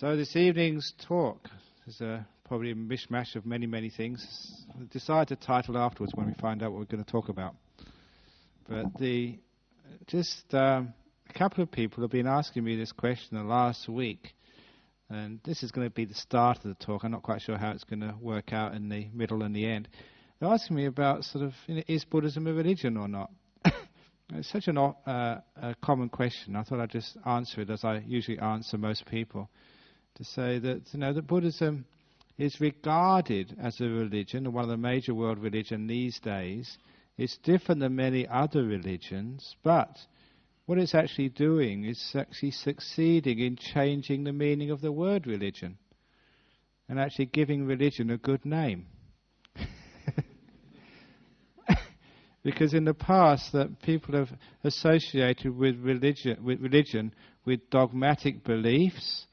So this evening's talk is probably a mishmash of many, many things. We'll decide the title afterwards when we find out what we're going to talk about. But a couple of people have been asking me this question the last week, and this is going to be the start of the talk. I'm not quite sure how it's going to work out in the middle and the end. They're asking me about is Buddhism a religion or not? It's such a common question. I thought I'd just answer it as I usually answer most people, to say that that Buddhism is regarded as a religion, one of the major world religions these days. It's different than many other religions, but what it's actually doing is actually succeeding in changing the meaning of the word religion and actually giving religion a good name. Because in the past, that people have associated with religion with dogmatic beliefs,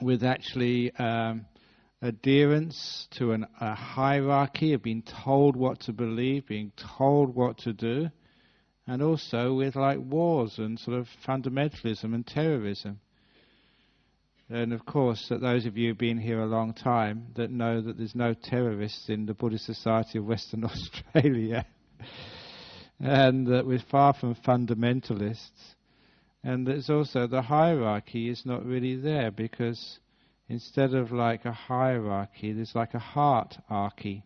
with actually adherence to a hierarchy of being told what to believe, being told what to do, and also with wars and sort of fundamentalism and terrorism. And of course, that those of you who've been here a long time that know that there's no terrorists in the Buddhist Society of Western Australia, and that we're far from fundamentalists. And there's also the hierarchy is not really there, because instead of a hierarchy, there's a heartarchy.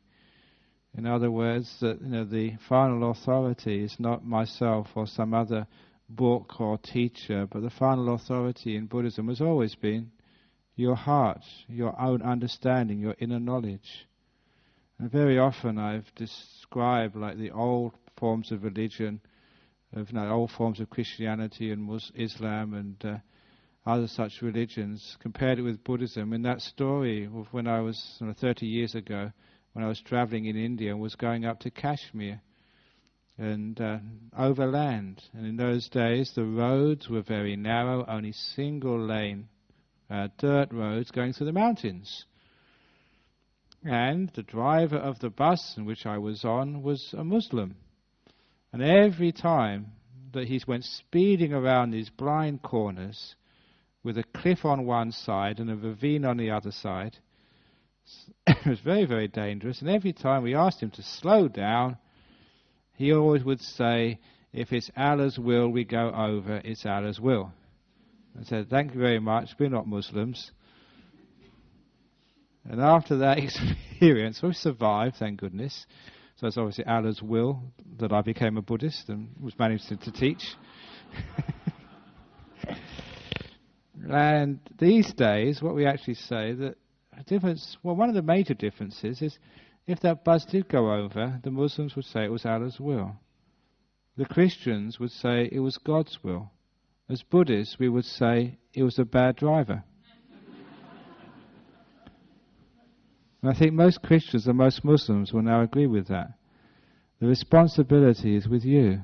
In other words, that the final authority is not myself or some other book or teacher, but the final authority in Buddhism has always been your heart, your own understanding, your inner knowledge. And very often I've described the old forms of religion, old forms of Christianity and Islam and other such religions, compared it with Buddhism. In that story of when I was 30 years ago, when I was traveling in India and was going up to Kashmir and overland. And in those days the roads were very narrow, only single lane dirt roads going through the mountains. And the driver of the bus in which I was on was a Muslim. And every time that he went speeding around these blind corners with a cliff on one side and a ravine on the other side, it was very, very dangerous. And every time we asked him to slow down, he always would say, if it's Allah's will we go over, it's Allah's will. I said, thank you very much, we're not Muslims. And after that experience, we survived, thank goodness. So it's obviously Allah's will that I became a Buddhist and was managed to teach. And these days, what we actually say, that one of the major differences is, if that bus did go over, the Muslims would say it was Allah's will. The Christians would say it was God's will. As Buddhists, we would say it was a bad driver. And I think most Christians and most Muslims will now agree with that. The responsibility is with you.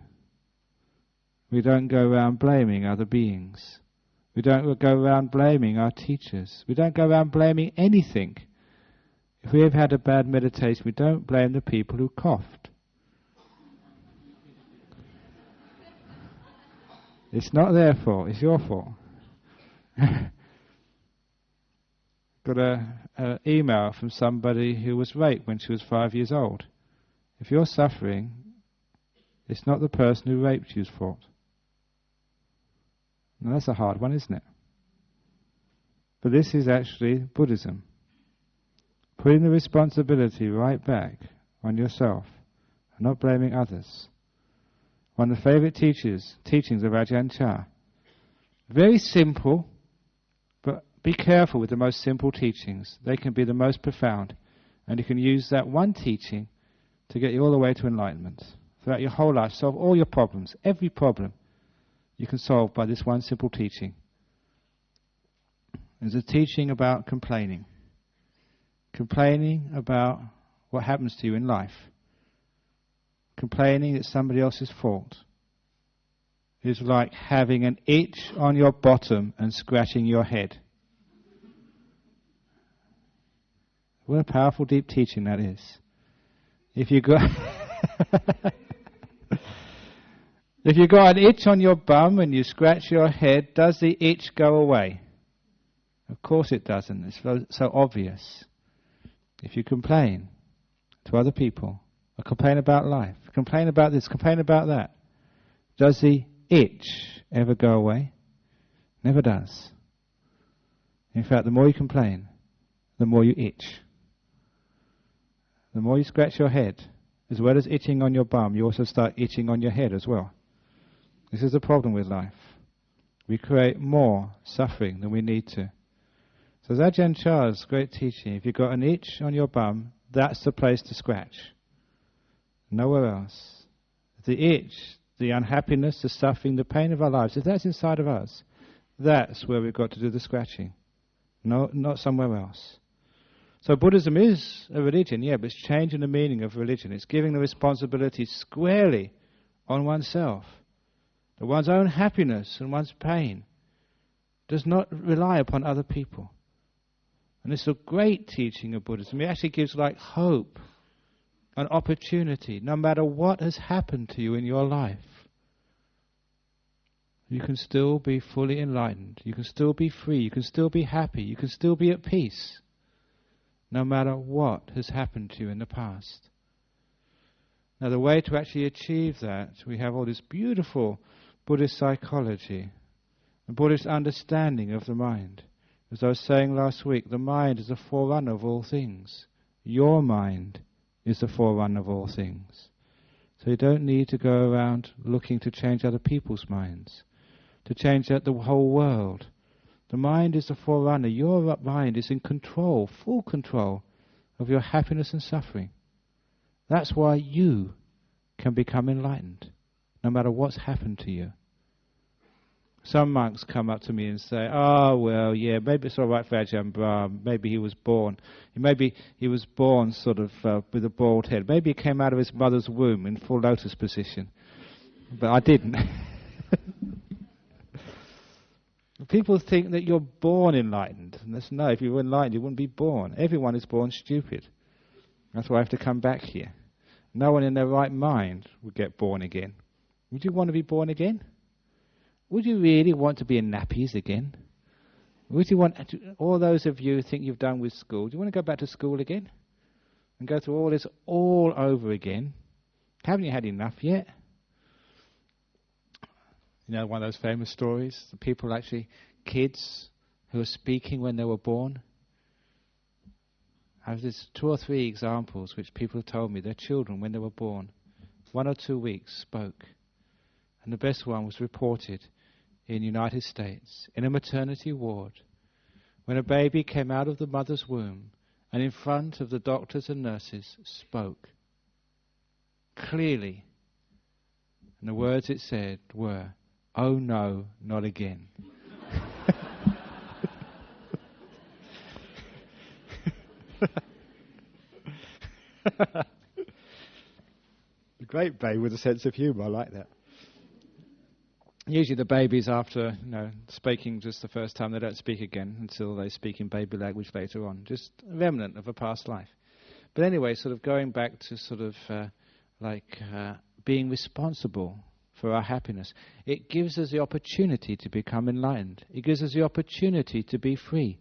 We don't go around blaming other beings. We don't go around blaming our teachers. We don't go around blaming anything. If we have had a bad meditation, we don't blame the people who coughed. It's not their fault, it's your fault. Got an email from somebody who was raped when she was 5 years old. If you're suffering, it's not the person who raped you's fault. Now that's a hard one, isn't it? But this is actually Buddhism. Putting the responsibility right back on yourself and not blaming others. One of the favourite teachings of Ajahn Chah. Very simple, but be careful with the most simple teachings. They can be the most profound. And you can use that one teaching to get you all the way to enlightenment. Throughout your whole life, solve all your problems. Every problem you can solve by this one simple teaching. There's a teaching about complaining. Complaining about what happens to you in life. Complaining it's somebody else's fault is like having an itch on your bottom and scratching your head. What a powerful, deep teaching that is. If you got if you got an itch on your bum and you scratch your head, does the itch go away? Of course it doesn't. It's so obvious. If you complain to other people, or complain about life, complain about this, complain about that, does the itch ever go away? Never does. In fact, the more you complain, the more you itch. The more you scratch your head, as well as itching on your bum, you also start itching on your head as well. This is the problem with life. We create more suffering than we need to. So as Ajahn Chah's great teaching, if you've got an itch on your bum, that's the place to scratch. Nowhere else. The itch, the unhappiness, the suffering, the pain of our lives, if that's inside of us, that's where we've got to do the scratching. No, not somewhere else. So Buddhism is a religion, yeah, but it's changing the meaning of religion. It's giving the responsibility squarely on oneself. That one's own happiness and one's pain does not rely upon other people. And it's a great teaching of Buddhism. It actually gives like hope, an opportunity, no matter what has happened to you in your life. You can still be fully enlightened. You can still be free. You can still be happy. You can still be at peace, no matter what has happened to you in the past. Now the way to actually achieve that, we have all this beautiful Buddhist psychology, a Buddhist understanding of the mind. As I was saying last week, the mind is a forerunner of all things. Your mind is the forerunner of all things. So you don't need to go around looking to change other people's minds, to change the whole world. The mind is the forerunner. Your mind is in control, full control of your happiness and suffering. That's why you can become enlightened, no matter what's happened to you. Some monks come up to me and say, oh, well, yeah, maybe it's all right for Ajahn Brahm. Maybe he was born sort of with a bald head. Maybe he came out of his mother's womb in full lotus position. But I didn't. People think that you're born enlightened. And that's no, if you were enlightened, you wouldn't be born. Everyone is born stupid. That's why I have to come back here. No one in their right mind would get born again. Would you want to be born again? Would you really want to be in nappies again? Would you want to, all those of you who think you've done with school, do you want to go back to school again? And go through all this all over again? Haven't you had enough yet? You know, one of those famous stories, the people actually, kids who were speaking when they were born. I have this 2 or 3 examples which people have told me their children, when they were born, 1 or 2 weeks spoke. And the best one was reported in the United States, in a maternity ward, when a baby came out of the mother's womb and in front of the doctors and nurses spoke clearly. And the words it said were, "Oh no, not again." A great baby with a sense of humour, I like that. Usually the babies, after speaking just the first time, they don't speak again until they speak in baby language later on. Just a remnant of a past life. But anyway, sort of going back to sort of being responsible for our happiness. It gives us the opportunity to become enlightened. It gives us the opportunity to be free.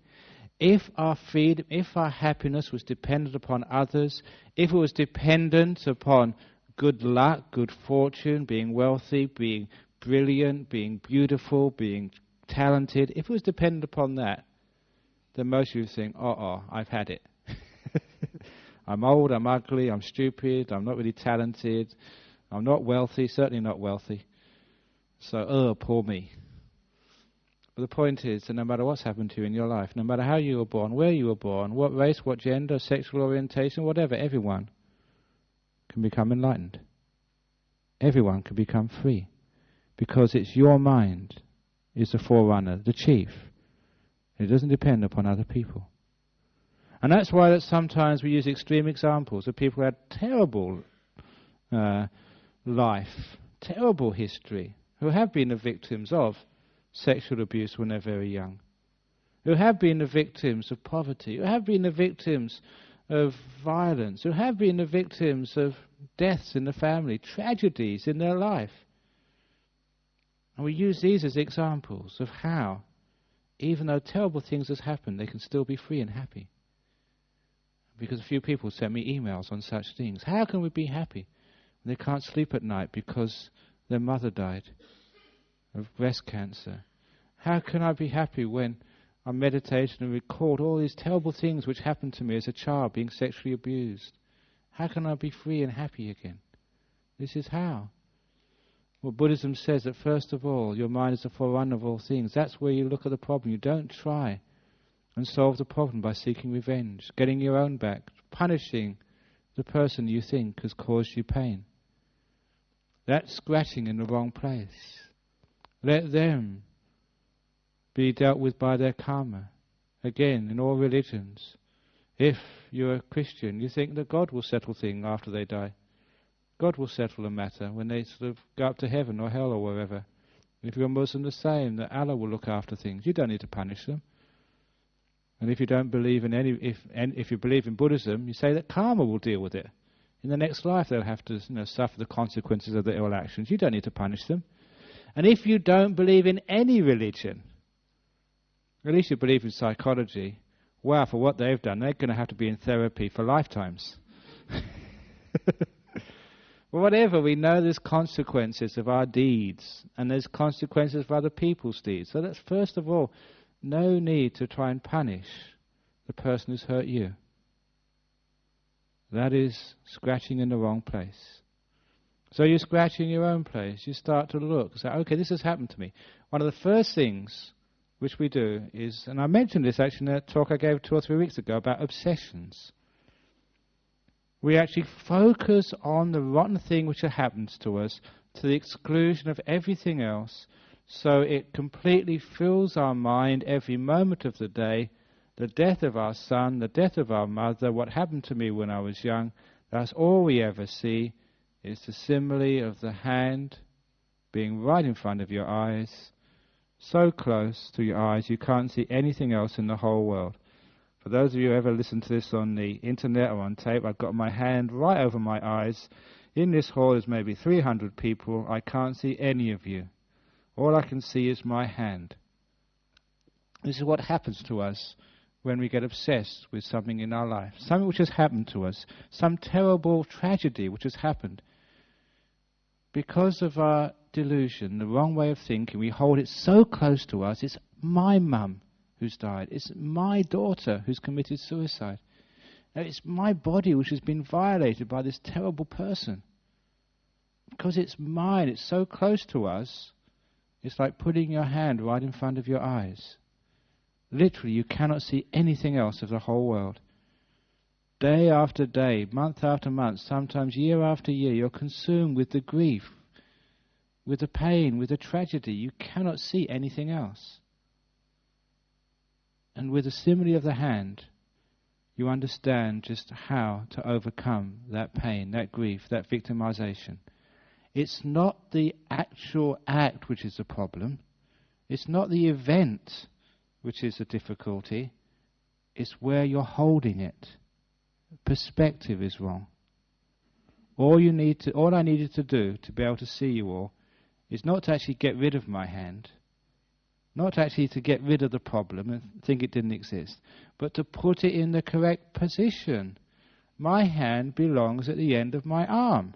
If our freedom, if our happiness was dependent upon others, if it was dependent upon good luck, good fortune, being wealthy, being brilliant, being beautiful, being talented, if it was dependent upon that, then most of you think, I've had it. I'm old, I'm ugly, I'm stupid, I'm not really talented, I'm not wealthy, certainly not wealthy. So, poor me. But the point is that no matter what's happened to you in your life, no matter how you were born, where you were born, what race, what gender, sexual orientation, whatever, everyone can become enlightened. Everyone can become free. Because it's your mind is the forerunner, the chief. It doesn't depend upon other people. And that's why that sometimes we use extreme examples of people who had terrible life, terrible history, who have been the victims of sexual abuse when they're very young, who have been the victims of poverty, who have been the victims of violence, who have been the victims of deaths in the family, tragedies in their life. And we use these as examples of how, even though terrible things has happened, they can still be free and happy. Because a few people sent me emails on such things. How can we be happy when they can't sleep at night because their mother died of breast cancer? How can I be happy when I meditate and record all these terrible things which happened to me as a child, being sexually abused? How can I be free and happy again? This is how. Well, Buddhism says that first of all, your mind is the forerunner of all things. That's where you look at the problem. You don't try and solve the problem by seeking revenge, getting your own back, punishing the person you think has caused you pain. That's scratching in the wrong place. Let them be dealt with by their karma. Again, in all religions, if you're a Christian, you think that God will settle things after they die. God will settle a matter when they sort of go up to heaven or hell or wherever. If you're a Muslim, the same, that Allah will look after things. You don't need to punish them. And if you don't believe in if you believe in Buddhism, you say that karma will deal with it. In the next life, they'll have to suffer the consequences of their ill actions. You don't need to punish them. And if you don't believe in any religion, at least you believe in psychology. Wow, for what they've done, they're going to have to be in therapy for lifetimes. Well, whatever, we know there's consequences of our deeds, and there's consequences of other people's deeds. So that's, first of all, no need to try and punish the person who's hurt you. That is scratching in the wrong place. So you scratch in your own place. You start to look, say, okay, this has happened to me. One of the first things which we do is, and I mentioned this actually in a talk I gave 2 or 3 weeks ago about obsessions. We actually focus on the rotten thing which happens to us to the exclusion of everything else, so it completely fills our mind every moment of the day. The death of our son, the death of our mother, what happened to me when I was young, that's all we ever see. Is the simile of the hand being right in front of your eyes, so close to your eyes you can't see anything else in the whole world. For those of you who ever listen to this on the internet or on tape, I've got my hand right over my eyes. In this hall there's maybe 300 people. I can't see any of you. All I can see is my hand. This is what happens to us when we get obsessed with something in our life. Something which has happened to us. Some terrible tragedy which has happened. Because of our delusion, the wrong way of thinking, we hold it so close to us. It's my mum who's died. It's my daughter who's committed suicide. It's my body which has been violated by this terrible person. Because it's mine, it's so close to us, it's like putting your hand right in front of your eyes. Literally, you cannot see anything else of the whole world. Day after day, month after month, sometimes year after year, you're consumed with the grief, with the pain, with the tragedy. You cannot see anything else. And with the simile of the hand, you understand just how to overcome that pain, that grief, that victimization. It's not the actual act which is the problem. It's not the event which is the difficulty. It's where you're holding it. Perspective is wrong. All I needed to do to be able to see you all is not to actually get rid of my hand, not actually to get rid of the problem and think it didn't exist, but to put it in the correct position. My hand belongs at the end of my arm.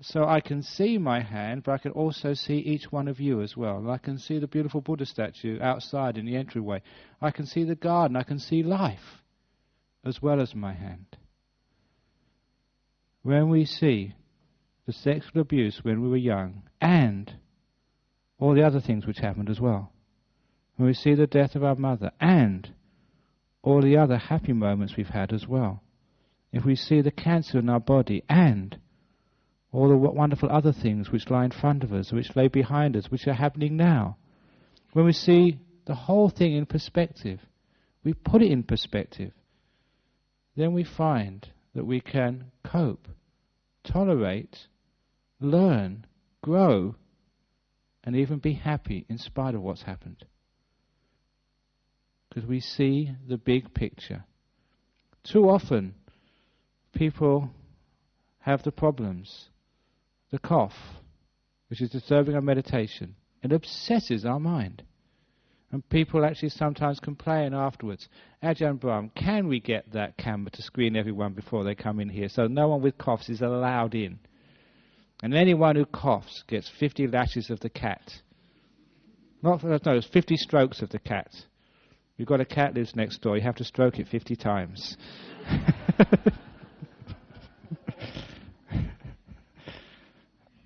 So I can see my hand, but I can also see each one of you as well. I can see the beautiful Buddha statue outside in the entryway. I can see the garden. I can see life as well as my hand. When we see the sexual abuse when we were young, and all the other things which happened as well, when we see the death of our mother, and all the other happy moments we've had as well, if we see the cancer in our body, and all the wonderful other things which lie in front of us, which lay behind us, which are happening now, when we see the whole thing in perspective, we put it in perspective, then we find that we can cope, tolerate, learn, grow, and even be happy in spite of what's happened. Because we see the big picture. Too often, people have the problems, the cough, which is disturbing our meditation. It obsesses our mind. And people actually sometimes complain afterwards, Ajahn Brahm, can we get that camera to screen everyone before they come in here so no one with coughs is allowed in? And anyone who coughs gets 50 lashes of the cat. No, it's 50 strokes of the cat. You've got a cat lives next door, you have to stroke it 50 times.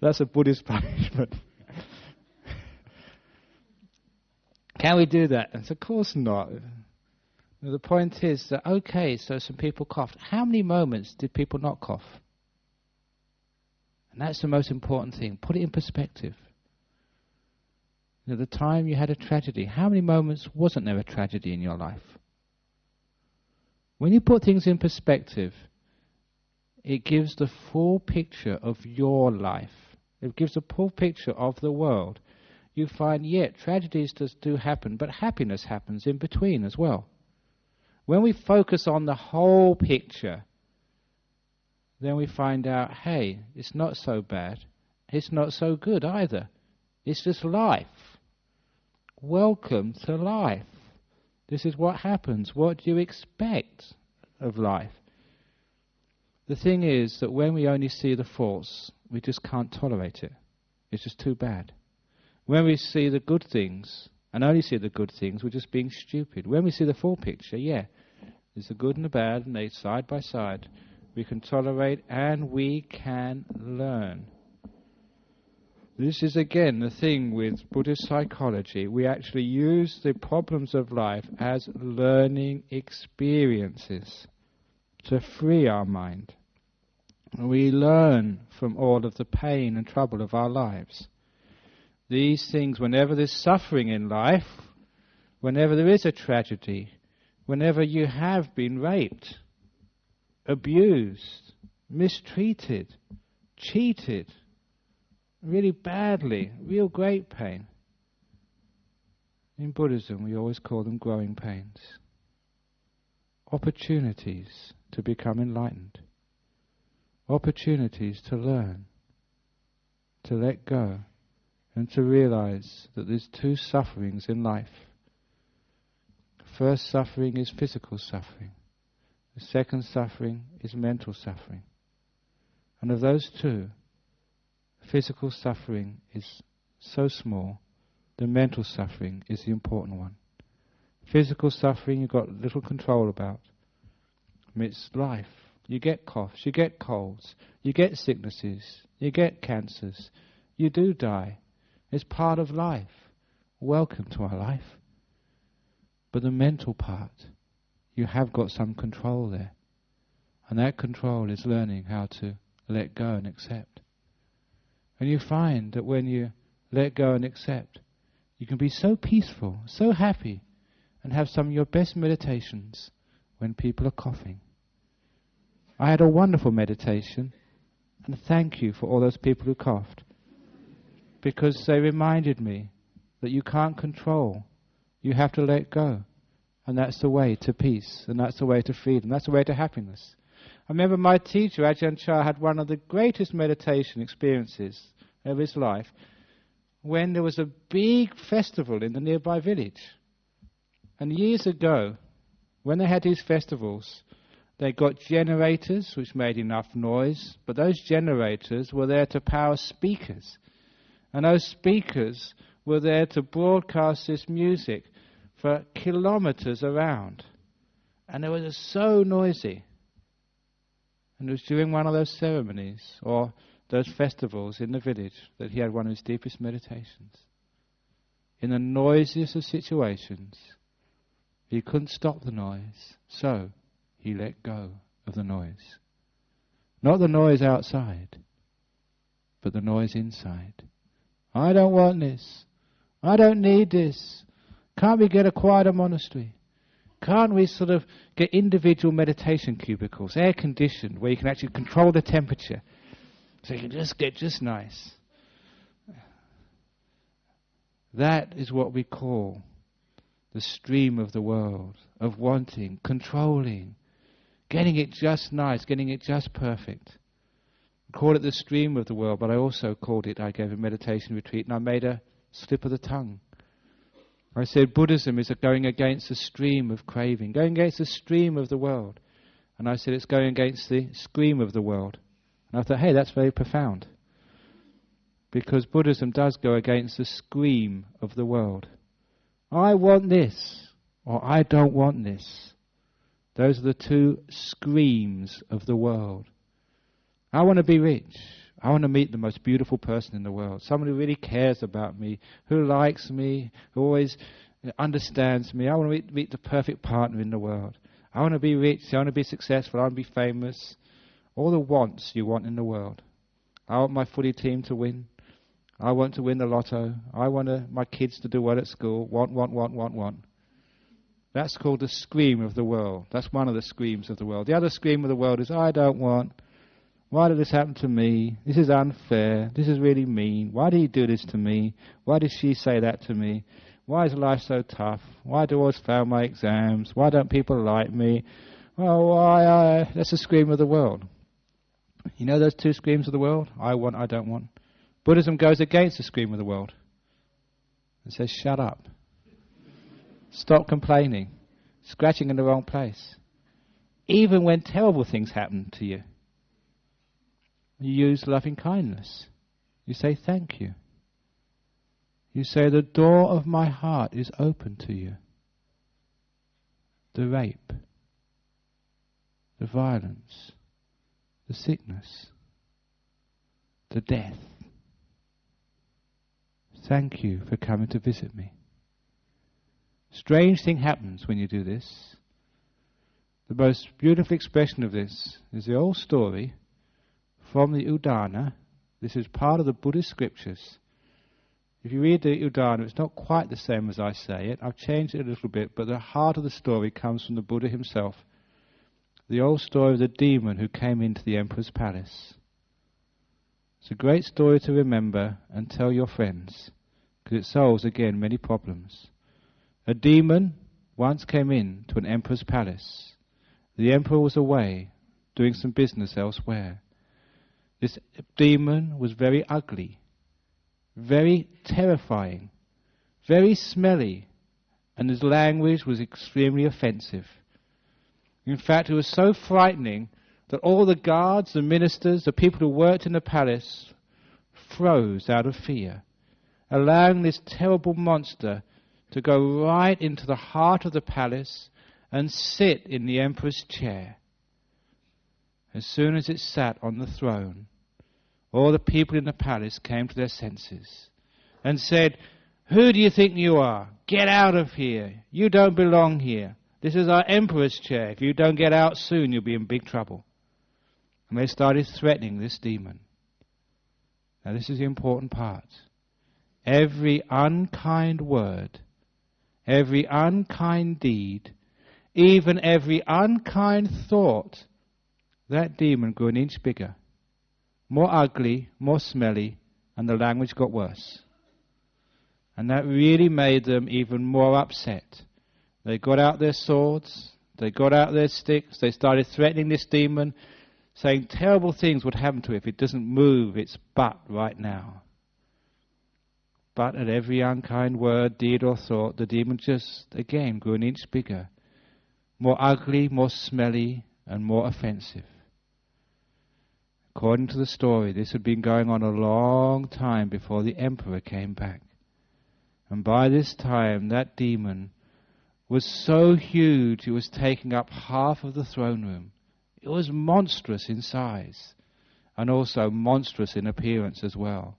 That's a Buddhist punishment. Can we do that? And of course not. The point is that, okay, so some people coughed. How many moments did people not cough? And that's the most important thing. Put it in perspective. The time you had a tragedy, how many moments wasn't there a tragedy in your life? When you put things in perspective, it gives the full picture of your life. It gives a full picture of the world. You find, tragedies do happen, but happiness happens in between as well. When we focus on the whole picture, then we find out, hey, it's not so bad. It's not so good either. It's just life. Welcome to life. This is what happens. What do you expect of life? The thing is that when we only see the faults, we just can't tolerate it. It's just too bad. When we see the good things, and only see the good things, we're just being stupid. When we see the full picture, there's the good and the bad, and they side by side. We can tolerate and we can learn. This is again the thing with Buddhist psychology. We actually use the problems of life as learning experiences to free our mind. We learn from all of the pain and trouble of our lives. These things, whenever there's suffering in life, whenever there is a tragedy, whenever you have been raped, abused, mistreated, cheated, really badly, real great pain. In Buddhism, we always call them growing pains. Opportunities to become enlightened. Opportunities to learn, to let go, and to realize that there's two sufferings in life. First suffering is physical suffering. The second suffering is mental suffering. And of those two, physical suffering is so small, the mental suffering is the important one. Physical suffering you've got little control about. It's life. You get coughs, you get colds, you get sicknesses, you get cancers. You do die. It's part of life. Welcome to our life. But the mental part, you have got some control there. And that control is learning how to let go and accept. And you find that when you let go and accept, you can be so peaceful, so happy, and have some of your best meditations when people are coughing. I had a wonderful meditation, and thank you for all those people who coughed, because they reminded me that you can't control. You have to let go. And that's the way to peace, and that's the way to freedom, that's the way to happiness. I remember my teacher, Ajahn Chah, had one of the greatest meditation experiences of his life when there was a big festival in the nearby village. And years ago, when they had these festivals, they got generators which made enough noise, but those generators were there to power speakers. And those speakers were there to broadcast this music for kilometers around. And it was so noisy. And it was during one of those ceremonies, or those festivals in the village, that he had one of his deepest meditations. In the noisiest of situations, he couldn't stop the noise, so he let go of the noise. Not the noise outside, but the noise inside. I don't want this. I don't need this. Can't we get a quieter monastery? Can't we sort of get individual meditation cubicles, air-conditioned, where you can actually control the temperature, so you can just get just nice? That is what we call the stream of the world, of wanting, controlling, getting it just nice, getting it just perfect. I call it the stream of the world, but I also called it, I gave a meditation retreat, and I made a slip of the tongue. I said Buddhism is going against the stream of craving, going against the stream of the world. And I said it's going against the scream of the world. And I thought, hey, that's very profound. Because Buddhism does go against the scream of the world. I want this, or I don't want this. Those are the two screams of the world. I want to be rich. I want to meet the most beautiful person in the world. Someone who really cares about me, who likes me, who always understands me. I want to meet the perfect partner in the world. I want to be rich. I want to be successful. I want to be famous. All the wants you want in the world. I want my footy team to win. I want to win the lotto. I want my kids to do well at school. Want. That's called the scream of the world. That's one of the screams of the world. The other scream of the world is, I don't want. Why did this happen to me? This is unfair. This is really mean. Why did he do this to me? Why did she say that to me? Why is life so tough? Why do I always fail my exams? Why don't people like me? Well, why? That's the scream of the world. You know those two screams of the world? I want, I don't want. Buddhism goes against the scream of the world. It says, shut up. Stop complaining. Scratching in the wrong place. Even when terrible things happen to you, you use loving kindness. You say thank you. You say the door of my heart is open to you. The rape, the violence, the sickness, the death. Thank you for coming to visit me. Strange thing happens when you do this. The most beautiful expression of this is the old story from the Udana. This is part of the Buddhist scriptures. If you read the Udana, it's not quite the same as I say it. I've changed it a little bit, but the heart of the story comes from the Buddha himself. The old story of the demon who came into the emperor's palace. It's a great story to remember and tell your friends, because it solves, again, many problems. A demon once came in to an emperor's palace. The emperor was away, doing some business elsewhere. This demon was very ugly, very terrifying, very smelly, and his language was extremely offensive. In fact, it was so frightening that all the guards, the ministers, the people who worked in the palace froze out of fear, allowing this terrible monster to go right into the heart of the palace and sit in the emperor's chair. As soon as it sat on the throne, all the people in the palace came to their senses and said, "Who do you think you are? Get out of here. You don't belong here. This is our emperor's chair. If you don't get out soon, you'll be in big trouble." And they started threatening this demon. Now this is the important part. Every unkind word, every unkind deed, even every unkind thought, that demon grew an inch bigger, more ugly, more smelly, and the language got worse. And that really made them even more upset. They got out their swords, they got out their sticks, they started threatening this demon, saying terrible things would happen to it if it doesn't move its butt right now. But at every unkind word, deed or thought, the demon just, again, grew an inch bigger, more ugly, more smelly, and more offensive. According to the story, this had been going on a long time before the emperor came back. And by this time, that demon was so huge it was taking up half of the throne room. It was monstrous in size, and also monstrous in appearance as well.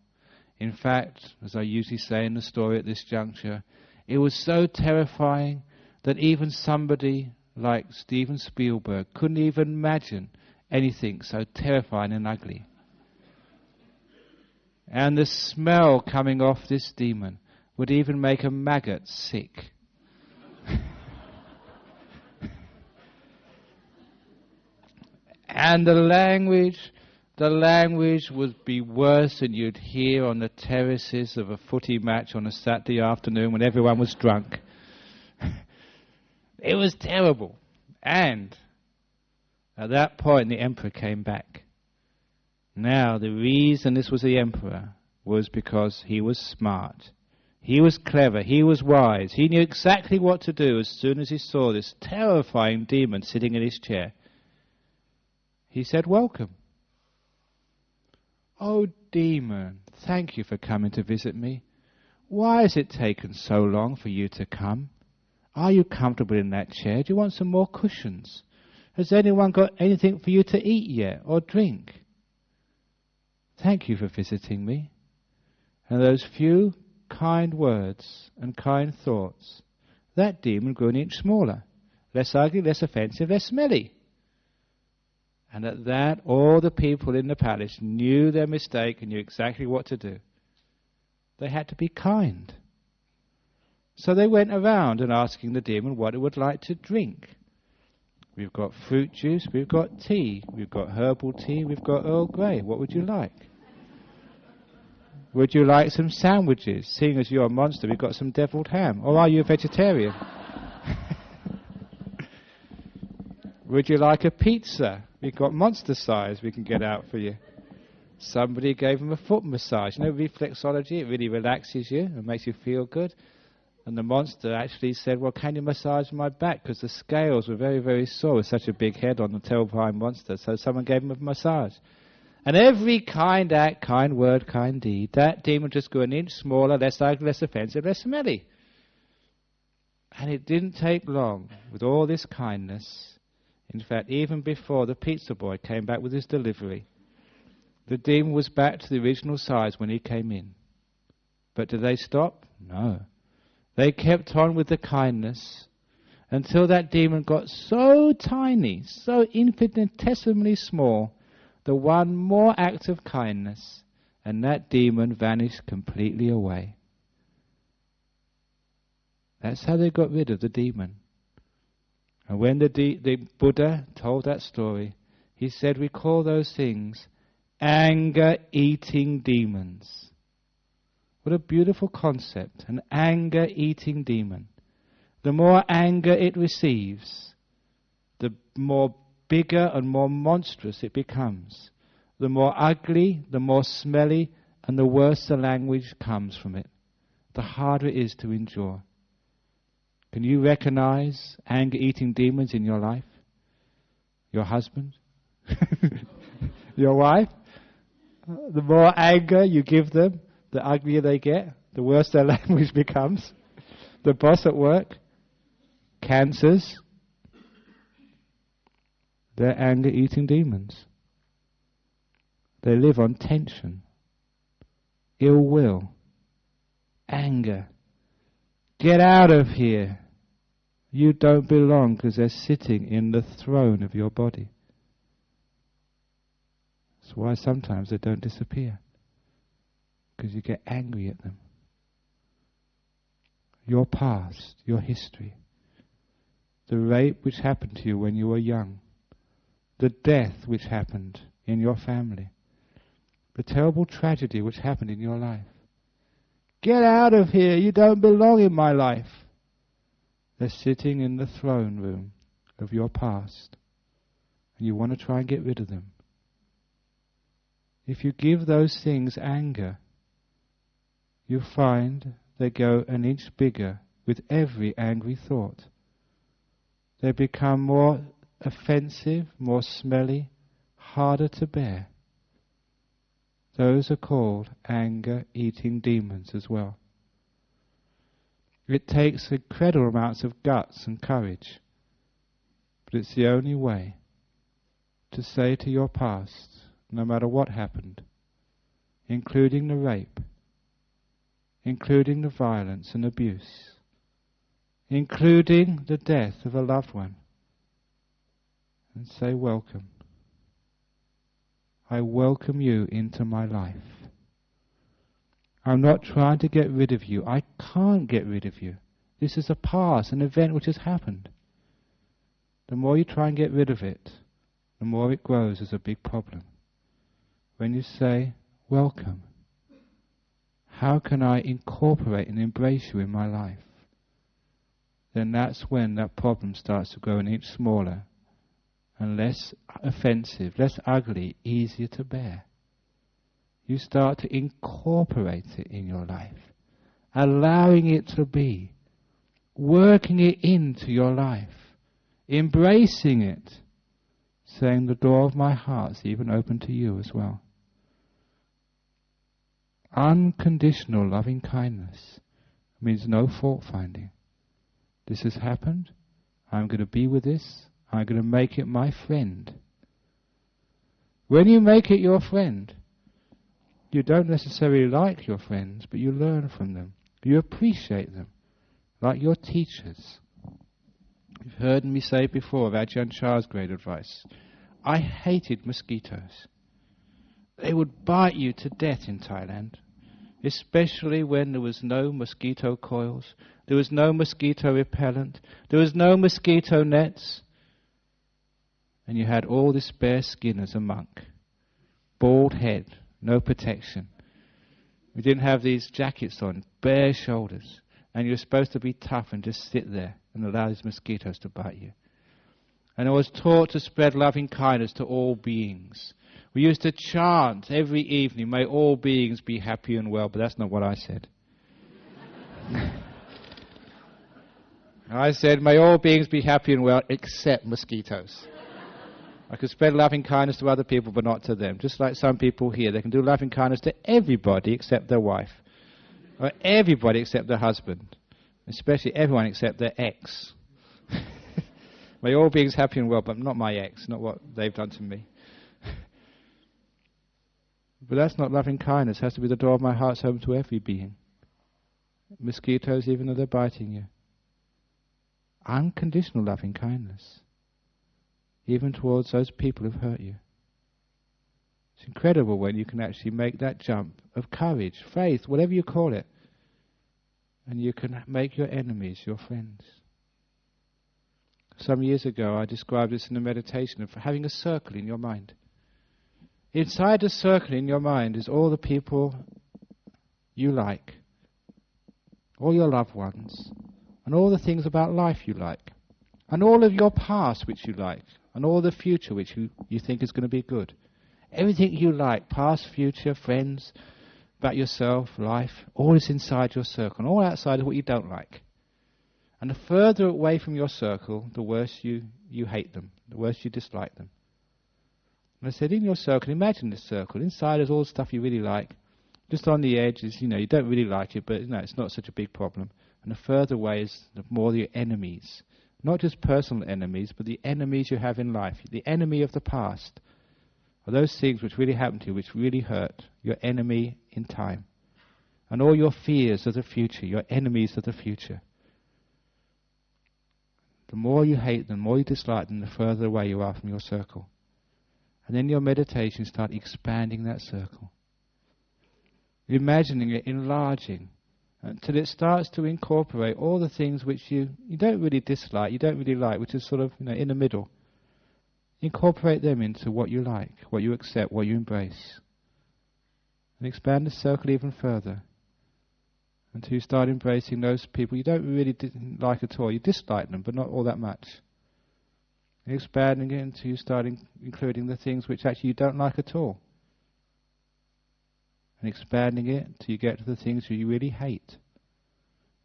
In fact, as I usually say in the story at this juncture, it was so terrifying that even somebody like Steven Spielberg couldn't even imagine anything so terrifying and ugly. And the smell coming off this demon would even make a maggot sick. And the language would be worse than you'd hear on the terraces of a footy match on a Saturday afternoon when everyone was drunk. It was terrible. And at that point the emperor came back. Now the reason this was the emperor was because he was smart. He was clever, he was wise, he knew exactly what to do as soon as he saw this terrifying demon sitting in his chair. He said, "Welcome." "Oh, demon, thank you for coming to visit me. Why has it taken so long for you to come? Are you comfortable in that chair? Do you want some more cushions? Has anyone got anything for you to eat yet or drink? Thank you for visiting me." And those few kind words and kind thoughts, that demon grew an inch smaller, less ugly, less offensive, less smelly. And at that, all the people in the palace knew their mistake and knew exactly what to do. They had to be kind. So they went around and asking the demon what it would like to drink. "We've got fruit juice, we've got tea, we've got herbal tea, we've got Earl Grey. What would you like? Would you like some sandwiches? Seeing as you're a monster, we've got some deviled ham. Or are you a vegetarian? Would you like a pizza? We've got monster size we can get out for you." Somebody gave him a foot massage. You know, reflexology, it really relaxes you and makes you feel good. And the monster actually said, "Well, can you massage my back?" Because the scales were very, very sore with such a big head on the terrifying monster. So someone gave him a massage. And every kind act, kind word, kind deed, that demon just grew an inch smaller, less ugly, less offensive, less smelly. And it didn't take long, with all this kindness. In fact, even before the pizza boy came back with his delivery, the demon was back to the original size when he came in. But did they stop? No. They kept on with the kindness until that demon got so tiny, so infinitesimally small, the one more act of kindness, and that demon vanished completely away. That's how they got rid of the demon. And when the Buddha told that story, he said, we call those things anger-eating demons. What a beautiful concept, an anger-eating demon. The more anger it receives, the more bigger and more monstrous it becomes. The more ugly, the more smelly, and the worse the language comes from it, the harder it is to endure. Can you recognize anger-eating demons in your life? Your husband? Your wife? The more anger you give them, the uglier they get, the worse their language becomes. The boss at work? Cancers? They're anger-eating demons. They live on tension, ill will, anger. Get out of here. You don't belong, because they're sitting in the throne of your body. That's why sometimes they don't disappear, because you get angry at them. Your past, your history, the rape which happened to you when you were young, the death which happened in your family, the terrible tragedy which happened in your life. Get out of here, you don't belong in my life. They're sitting in the throne room of your past, and you want to try and get rid of them. If you give those things anger, you find they go an inch bigger with every angry thought. They become more offensive, more smelly, harder to bear. Those are called anger-eating demons as well. It takes incredible amounts of guts and courage, but it's the only way to say to your past, no matter what happened, including the rape, including the violence and abuse, including the death of a loved one, and say, welcome. I welcome you into my life. I'm not trying to get rid of you. I can't get rid of you. This is a past, an event which has happened. The more you try and get rid of it, the more it grows as a big problem. When you say, welcome, how can I incorporate and embrace you in my life? Then that's when that problem starts to grow an inch smaller and less offensive, less ugly, easier to bear. You start to incorporate it in your life, allowing it to be, working it into your life, embracing it, saying the door of my heart's even open to you as well. Unconditional loving kindness means no fault finding. This has happened. I'm going to be with this. I'm going to make it my friend. When you make it your friend, you don't necessarily like your friends, but you learn from them. You appreciate them, like your teachers. You've heard me say before of Ajahn Chah's great advice. I hated mosquitoes. They would bite you to death in Thailand, especially when there was no mosquito coils, there was no mosquito repellent, there was no mosquito nets, and you had all this bare skin as a monk. Bald head, no protection. We didn't have these jackets on, bare shoulders, and you were supposed to be tough and just sit there and allow these mosquitoes to bite you. And I was taught to spread loving kindness to all beings. We used to chant every evening, may all beings be happy and well, but that's not what I said. I said, may all beings be happy and well, except mosquitoes. I could spread loving kindness to other people, but not to them. Just like some people here, they can do loving kindness to everybody except their wife. Or everybody except their husband. Especially everyone except their ex. May all beings happy and well, but not my ex, not what they've done to me. But that's not loving kindness. It has to be the door of my heart's home to every being. Mosquitoes, even though they're biting you. Unconditional loving kindness. Even towards those people who've hurt you. It's incredible when you can actually make that jump of courage, faith, whatever you call it. And you can make your enemies your friends. Some years ago I described this in a meditation of having a circle in your mind. Inside the circle in your mind is all the people you like, all your loved ones, and all the things about life you like, and all of your past which you like, and all the future which you think is going to be good. Everything you like, past, future, friends, about yourself, life, all is inside your circle, and all outside is what you don't like. And the further away from your circle, the worse you hate them, the worse you dislike them. And I said, in your circle, imagine this circle. Inside is all the stuff you really like. Just on the edge is, you don't really like it, but it's not such a big problem. And the further away is the more your enemies. Not just personal enemies, but the enemies you have in life. The enemy of the past. Are those things which really happen to you, which really hurt. Your enemy in time. And all your fears of the future, your enemies of the future. The more you hate them, the more you dislike them, the further away you are from your circle. And then your meditation start expanding that circle. Imagining it enlarging until it starts to incorporate all the things which you don't really dislike, you don't really like, which is sort of in the middle. Incorporate them into what you like, what you accept, what you embrace. And expand the circle even further until you start embracing those people you don't really like at all. You dislike them, but not all that much. And expanding it until you start including the things which actually you don't like at all. And expanding it until you get to the things you really hate.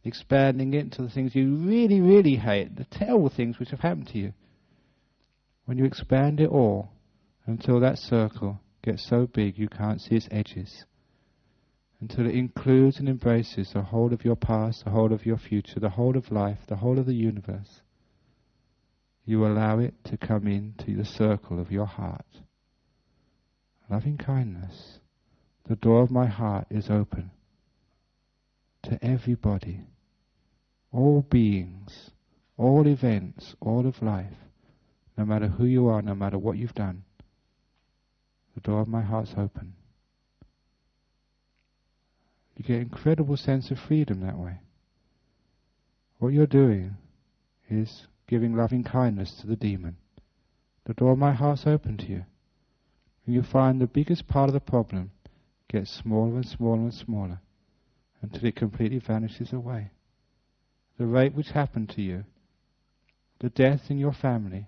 Expanding it to the things you really, really hate, the terrible things which have happened to you. When you expand it all until that circle gets so big you can't see its edges, until it includes and embraces the whole of your past, the whole of your future, the whole of life, the whole of the universe, you allow it to come into the circle of your heart. Loving kindness. The door of my heart is open to everybody, all beings, all events, all of life, no matter who you are, no matter what you've done. The door of my heart's open. You get an incredible sense of freedom that way. What you're doing is giving loving kindness to the demon. The door of my heart's open to you. And you find the biggest part of the problem gets smaller and smaller and smaller until it completely vanishes away. The rape which happened to you, the death in your family,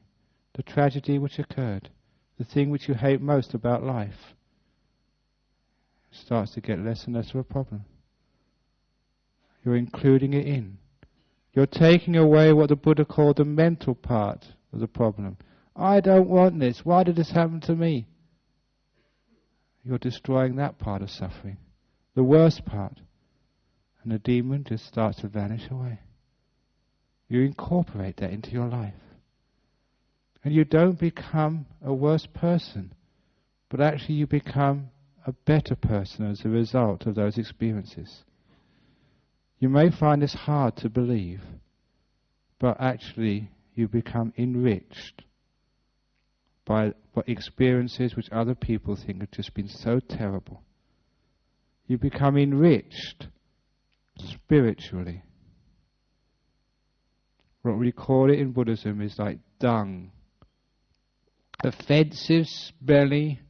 the tragedy which occurred, the thing which you hate most about life, starts to get less and less of a problem. You're including it in. You're taking away what the Buddha called the mental part of the problem. I don't want this. Why did this happen to me? You're destroying that part of suffering, the worst part. And the demon just starts to vanish away. You incorporate that into your life. And you don't become a worse person, but actually you become a better person as a result of those experiences. You may find this hard to believe, but actually you become enriched by experiences which other people think have just been so terrible. You become enriched spiritually. What we call it in Buddhism is like dung. Offensive, smelly,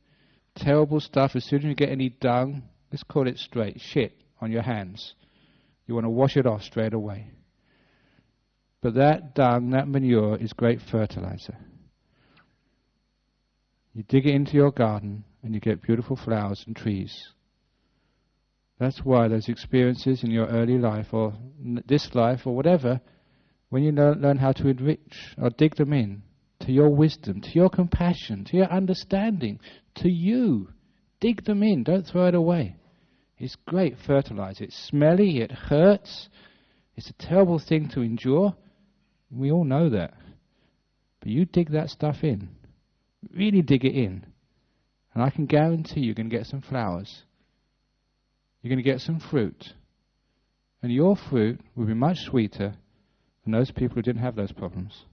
terrible stuff. As soon as you get any dung, let's call it straight, shit on your hands. You want to wash it off straight away. But that dung, that manure, is great fertilizer. You dig it into your garden and you get beautiful flowers and trees. That's why those experiences in your early life or this life or whatever, when you learn how to enrich or dig them in to your wisdom, to your compassion, to your understanding, to you, dig them in, don't throw it away. It's great fertilizer. It's smelly, it hurts, it's a terrible thing to endure. We all know that. But you dig that stuff in, really dig it in, and I can guarantee you're going to get some flowers. You're going to get some fruit. And your fruit will be much sweeter than those people who didn't have those problems.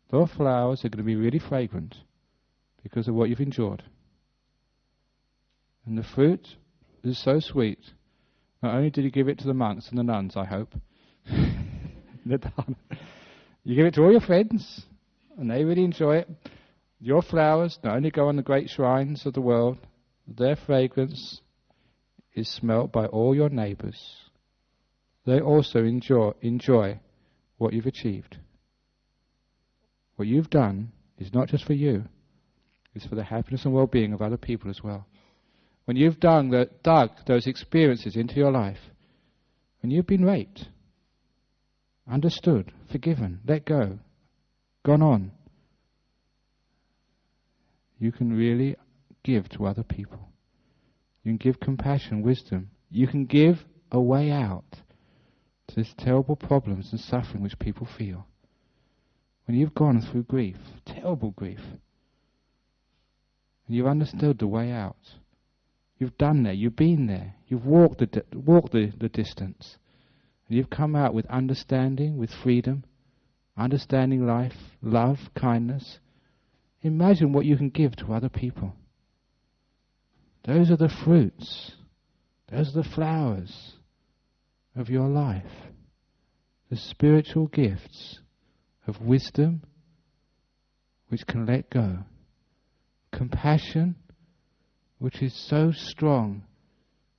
Those flowers are going to be really fragrant because of what you've endured. And the fruit is so sweet. Not only did you give it to the monks and the nuns, I hope, the Dharma, you give it to all your friends, and they really enjoy it. Your flowers not only go on the great shrines of the world, their fragrance is smelt by all your neighbours. They also enjoy what you've achieved. What you've done is not just for you, it's for the happiness and well-being of other people as well. When you've dug those experiences into your life, when you've been raped, understood, forgiven, let go, gone on, you can really give to other people. You can give compassion, wisdom. You can give a way out to these terrible problems and suffering which people feel. When you've gone through grief, terrible grief, and you've understood the way out, you've done there, you've been there, you've walked the distance, and you've come out with understanding, with freedom, understanding life, love, kindness. Imagine what you can give to other people. Those are the fruits, those are the flowers of your life, the spiritual gifts of wisdom which can let go, compassion which is so strong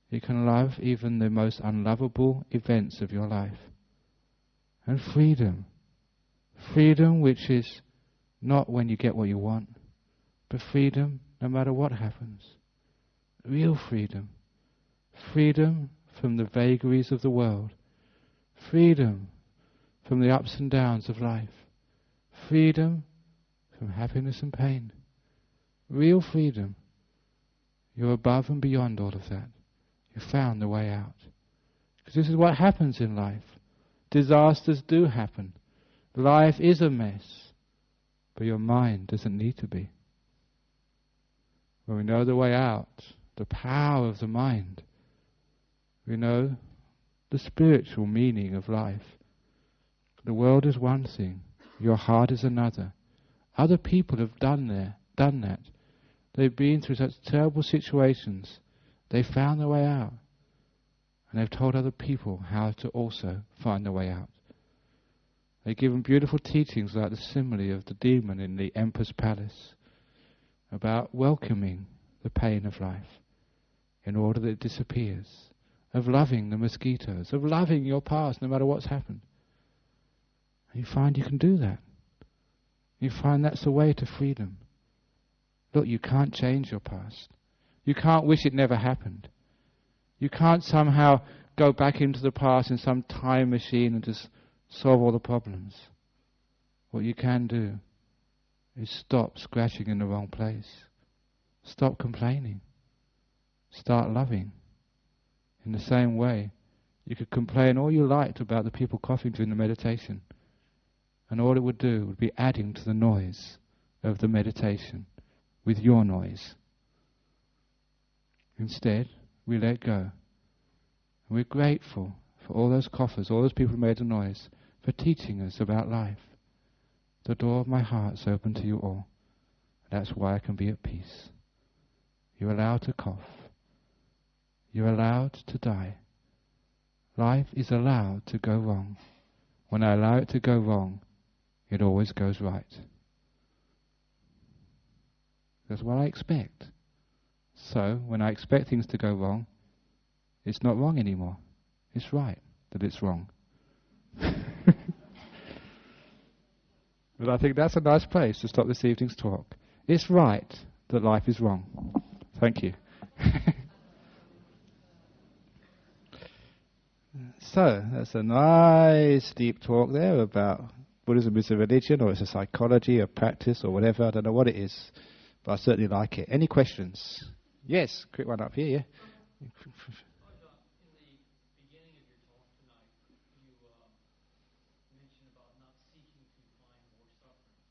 it can love even the most unlovable events of your life, and freedom which is not when you get what you want, but freedom no matter what happens. Real freedom. Freedom from the vagaries of the world. Freedom from the ups and downs of life. Freedom from happiness and pain. Real freedom. You're above and beyond all of that. You found the way out. Because this is what happens in life. Disasters do happen. Life is a mess. But your mind doesn't need to be. When we know the way out, the power of the mind, we know the spiritual meaning of life. The world is one thing, your heart is another. Other people have done that. They've been through such terrible situations. They found their way out. And they've told other people how to also find their way out. They've given beautiful teachings like the simile of the demon in the emperor's palace about welcoming the pain of life in order that it disappears, of loving the mosquitoes, of loving your past no matter what's happened. And you find you can do that. You find that's the way to freedom. Look, you can't change your past. You can't wish it never happened. You can't somehow go back into the past in some time machine and just solve all the problems. What you can do is stop scratching in the wrong place. Stop complaining. Start loving. In the same way, you could complain all you liked about the people coughing during the meditation, and all it would do would be adding to the noise of the meditation with your noise. Instead, we let go. And we're grateful for all those coughers, all those people who made the noise, for teaching us about life. The door of my heart is open to you all. That's why I can be at peace. You're allowed to cough. You're allowed to die. Life is allowed to go wrong. When I allow it to go wrong, it always goes right. That's what I expect. So, when I expect things to go wrong, it's not wrong anymore. It's right that it's wrong. But I think that's a nice place to stop this evening's talk. It's right that life is wrong. Thank you. So, that's a nice deep talk there about Buddhism is a religion, or it's a psychology, a practice, or whatever. I don't know what it is, but I certainly like it. Any questions? Yes, quick one up here, yeah. In the beginning of your talk tonight, you mentioned about not seeking to find more suffering.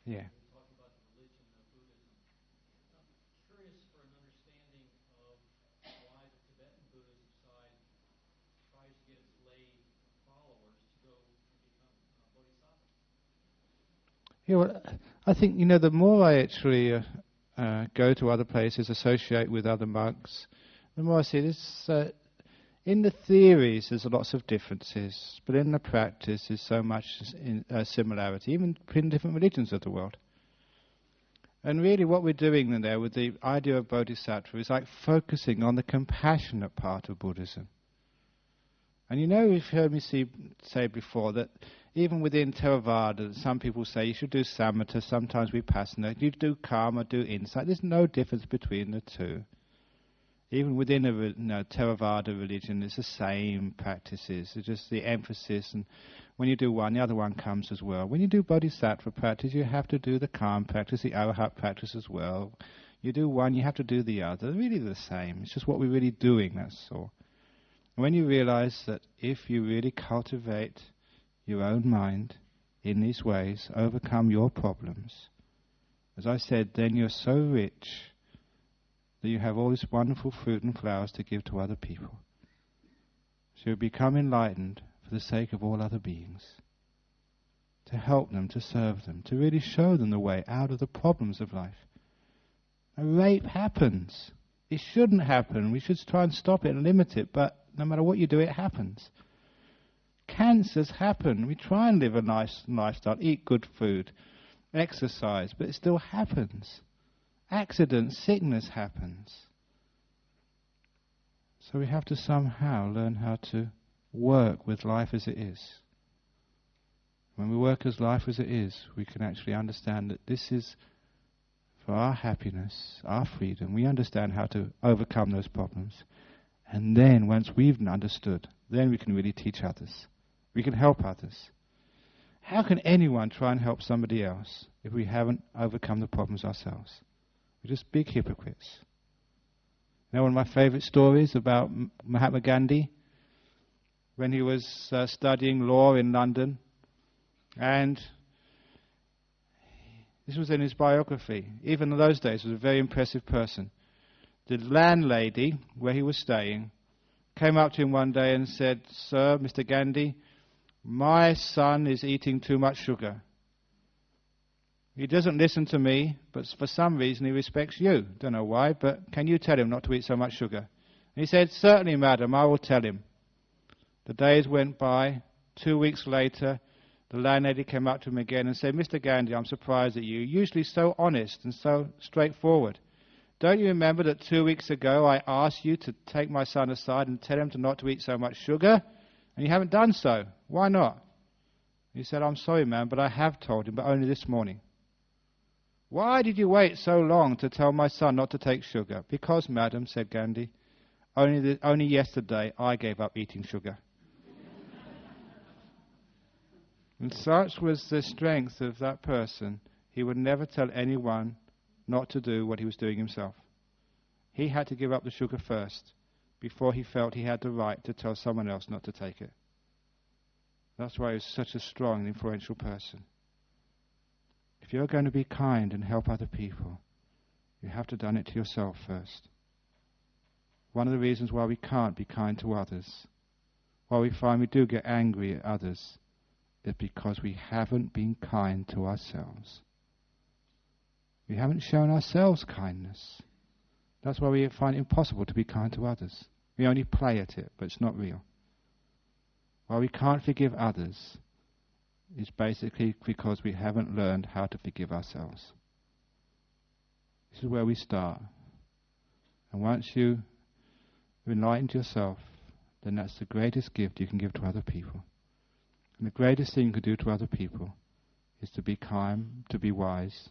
Yeah. You talked about the religion of Buddhism. I'm curious for an understanding of why the Tibetan Buddhism side tries to get its lay followers to go and become bodhisattvas. Yeah, well, I think, the more I actually go to other places, associate with other monks, the more I see this. In the theories, there's lots of differences, but in the practice, there's so much similarity, even in different religions of the world. And really, what we're doing there with the idea of bodhisattva is like focusing on the compassionate part of Buddhism. And you've heard me say before that even within Theravada, some people say you should do samatha, sometimes vipassana, you do karma, do insight. There's no difference between the two. Even within a Theravada religion, it's the same practices. It's just the emphasis, and when you do one, the other one comes as well. When you do bodhisattva practice, you have to do the calm practice, the arahat practice as well. You do one, you have to do the other. They're really the same. It's just what we're really doing, that's all. When you realize that if you really cultivate your own mind in these ways, overcome your problems, as I said, then you're so rich that you have all this wonderful fruit and flowers to give to other people. So you become enlightened for the sake of all other beings, to help them, to serve them, to really show them the way out of the problems of life. A rape happens. It shouldn't happen. We should try and stop it and limit it, but no matter what you do, it happens. Cancers happen. We try and live a nice lifestyle, eat good food, exercise, but it still happens. Accidents, sickness happens. So we have to somehow learn how to work with life as it is. When we work as life as it is, we can actually understand that this is for our happiness, our freedom. We understand how to overcome those problems. And then, once we've understood, then we can really teach others. We can help others. How can anyone try and help somebody else if we haven't overcome the problems ourselves? We're just big hypocrites. One of my favorite stories about Mahatma Gandhi, when he was studying law in London, and this was in his biography. Even in those days, he was a very impressive person. The landlady, where he was staying, came up to him one day and said, "Sir, Mr. Gandhi, my son is eating too much sugar. He doesn't listen to me, but for some reason he respects you. Don't know why, but can you tell him not to eat so much sugar?" And he said, "Certainly, madam, I will tell him." The days went by. 2 weeks later, the landlady came up to him again and said, "Mr. Gandhi, I'm surprised at you. You're usually so honest and so straightforward. Don't you remember that 2 weeks ago I asked you to take my son aside and tell him not to eat so much sugar? And you haven't done so. Why not?" He said, "I'm sorry, ma'am, but I have told him, but only this morning." "Why did you wait so long to tell my son not to take sugar?" "Because, madam," said Gandhi, Only yesterday I gave up eating sugar. And such was the strength of that person, he would never tell anyone not to do what he was doing himself. He had to give up the sugar first, before he felt he had the right to tell someone else not to take it. That's why he was such a strong and influential person. If you're going to be kind and help other people, you have to done it to yourself first. One of the reasons why we can't be kind to others, why we find we do get angry at others, is because we haven't been kind to ourselves. We haven't shown ourselves kindness. That's why we find it impossible to be kind to others. We only play at it, but it's not real. Why we can't forgive others is basically because we haven't learned how to forgive ourselves. This is where we start. And once you enlighten yourself, then that's the greatest gift you can give to other people. And the greatest thing you can do to other people is to be kind, to be wise,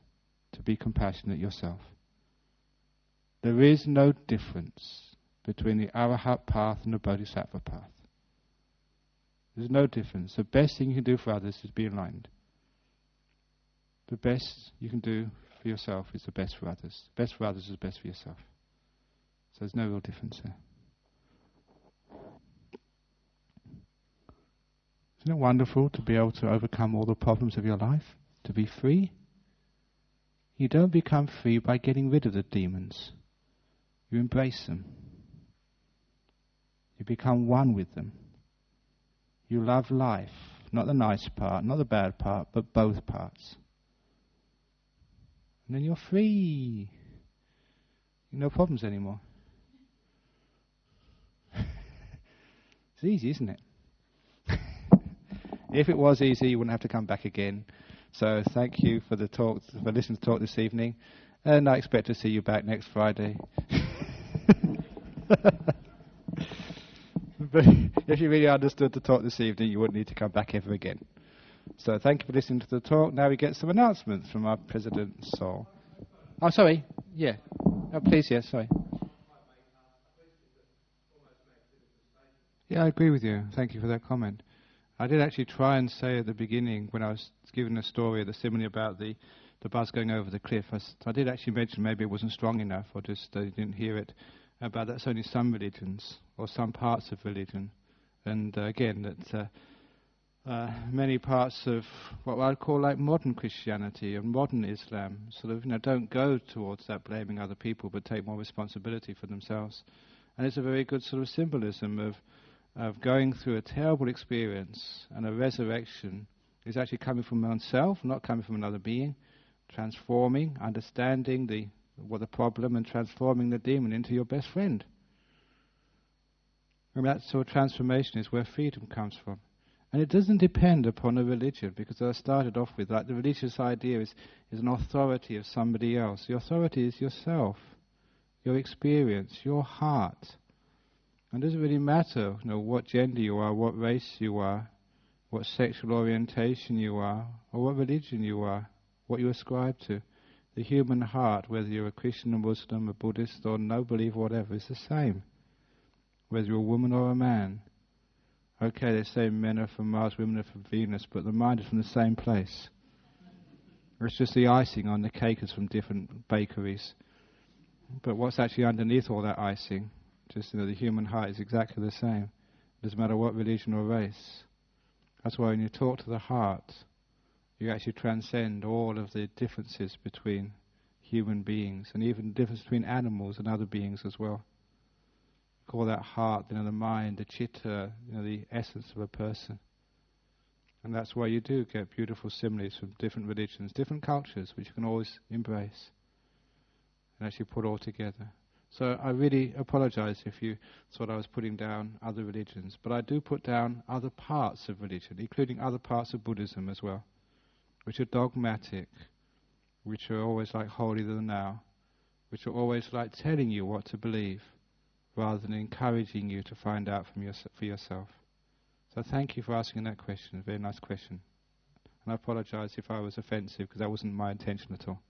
to be compassionate yourself. There is no difference between the Arahat path and the Bodhisattva path. There's no difference. The best thing you can do for others is be enlightened. The best you can do for yourself is the best for others. The best for others is best for yourself. So there's no real difference there. Isn't it wonderful to be able to overcome all the problems of your life? To be free? You don't become free by getting rid of the demons. You embrace them. You become one with them. You love life, not the nice part, not the bad part, but both parts. And then you're free. No problems anymore. It's easy, isn't it? If it was easy, you wouldn't have to come back again. So thank you for the talk, for listening to the talk this evening, and I expect to see you back next Friday. But if you really understood the talk this evening, you wouldn't need to come back ever again. So thank you for listening to the talk. Now we get some announcements from our President Sol. Oh, sorry. Yeah. Oh, please, yes, sorry. Yeah, I agree with you. Thank you for that comment. I did actually try and say at the beginning, when I was giving the story, the simile about the bus going over the cliff, I did actually mention maybe it wasn't strong enough, or just they didn't hear it, about that's only some religions, or some parts of religion. And again, that many parts of what I'd call like modern Christianity and modern Islam sort of, don't go towards that blaming other people, but take more responsibility for themselves. And it's a very good sort of symbolism of going through a terrible experience, and a resurrection is actually coming from oneself, not coming from another being, transforming, understanding what the problem, and transforming the demon into your best friend. And that sort of transformation is where freedom comes from. And it doesn't depend upon a religion, because I started off with, like, the religious idea is an authority of somebody else. The authority is yourself, your experience, your heart. And it doesn't really matter, what gender you are, what race you are, what sexual orientation you are, or what religion you are, what you ascribe to. The human heart, whether you're a Christian, a Muslim, a Buddhist, or no believer, whatever, is the same. Whether you're a woman or a man. Okay, they say men are from Mars, women are from Venus, but the mind is from the same place. It's just the icing on the cake is from different bakeries. But what's actually underneath all that icing? Just, the human heart is exactly the same. It doesn't matter what religion or race. That's why when you talk to the heart, you actually transcend all of the differences between human beings, and even the difference between animals and other beings as well. Call that heart, the mind, the chitta, the essence of a person. And that's why you do get beautiful similes from different religions, different cultures, which you can always embrace and actually put all together. So I really apologize if you thought I was putting down other religions, but I do put down other parts of religion, including other parts of Buddhism as well, which are dogmatic, which are always like holier than thou, which are always like telling you what to believe, rather than encouraging you to find out for yourself. So thank you for asking that question, a very nice question. And I apologize if I was offensive, because that wasn't my intention at all.